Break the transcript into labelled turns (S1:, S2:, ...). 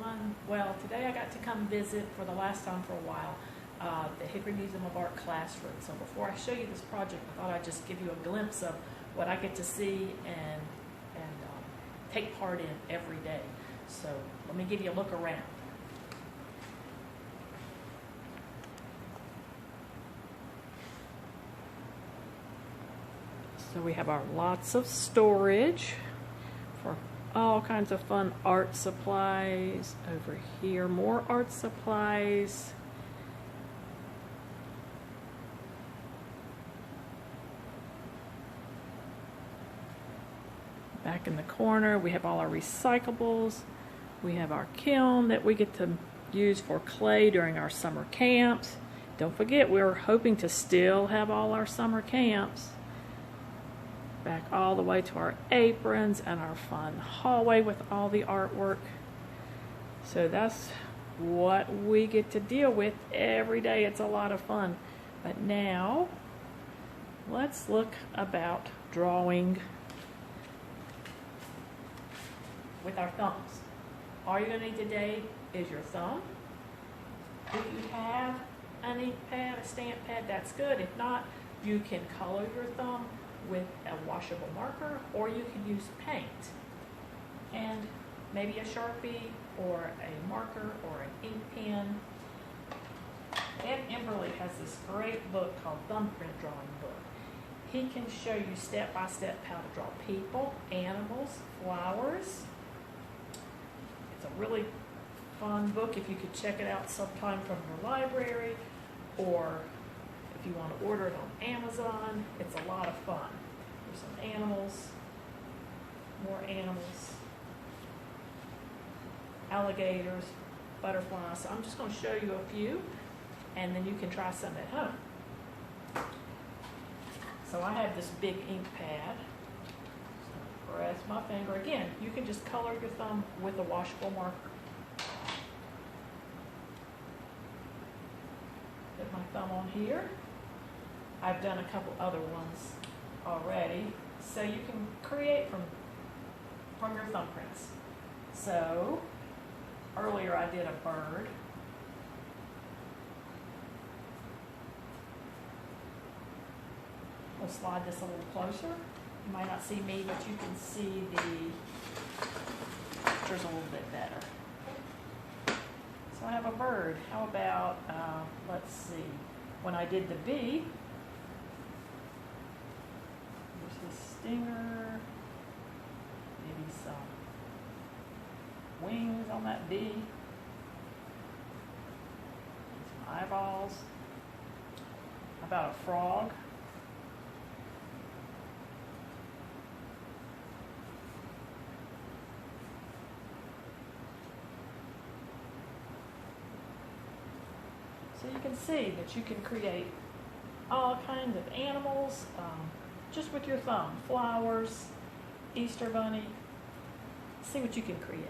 S1: everyone. Well, today I got to come visit for the last time for a while the Hickory Museum of Art classroom. So before I show you this project, I thought I'd just give you a glimpse of what I get to see and take part in every day. So let me give you a look around. So we have our lots of storage for all kinds of fun art supplies. Over here, more art supplies. Back in the corner, we have all our recyclables. We have our kiln that we get to use for clay during our summer camps. Don't forget, we're hoping to still have all our summer camps. Back all the way to our aprons and our fun hallway with all the artwork. So that's what we get to deal with every day. It's a lot of fun. But now, let's look about drawing with our thumbs. All you're going to need today is your thumb. If you have an ink pad, a stamp pad, that's good. If not, you can color your thumb with a washable marker, or you can use paint and maybe a Sharpie or a marker or an ink pen. Ed Emberley has this great book called Thumbprint Drawing Book. He can show you step by step how to draw people, animals, flowers. It's a really fun book if you could check it out sometime from your library, or if you want to order it on Amazon. It's a lot of fun. There's some animals, more animals, alligators, butterflies. So I'm just going to show you a few, and then you can try some at home. So I have this big ink pad. Just press my finger. Again, you can just color your thumb with a washable marker. Put my thumb on here. I've done a couple other ones already, so you can create from your thumbprints. So earlier I did a bird. We'll slide this a little closer. You might not see me, but you can see the pictures a little bit better. So I have a bird. How about, let's see, when I did the bee, there's the stinger, maybe some wings on that bee, some eyeballs. How about a frog? So you can see that you can create all kinds of animals just with your thumb. Flowers, Easter bunny. See what you can create.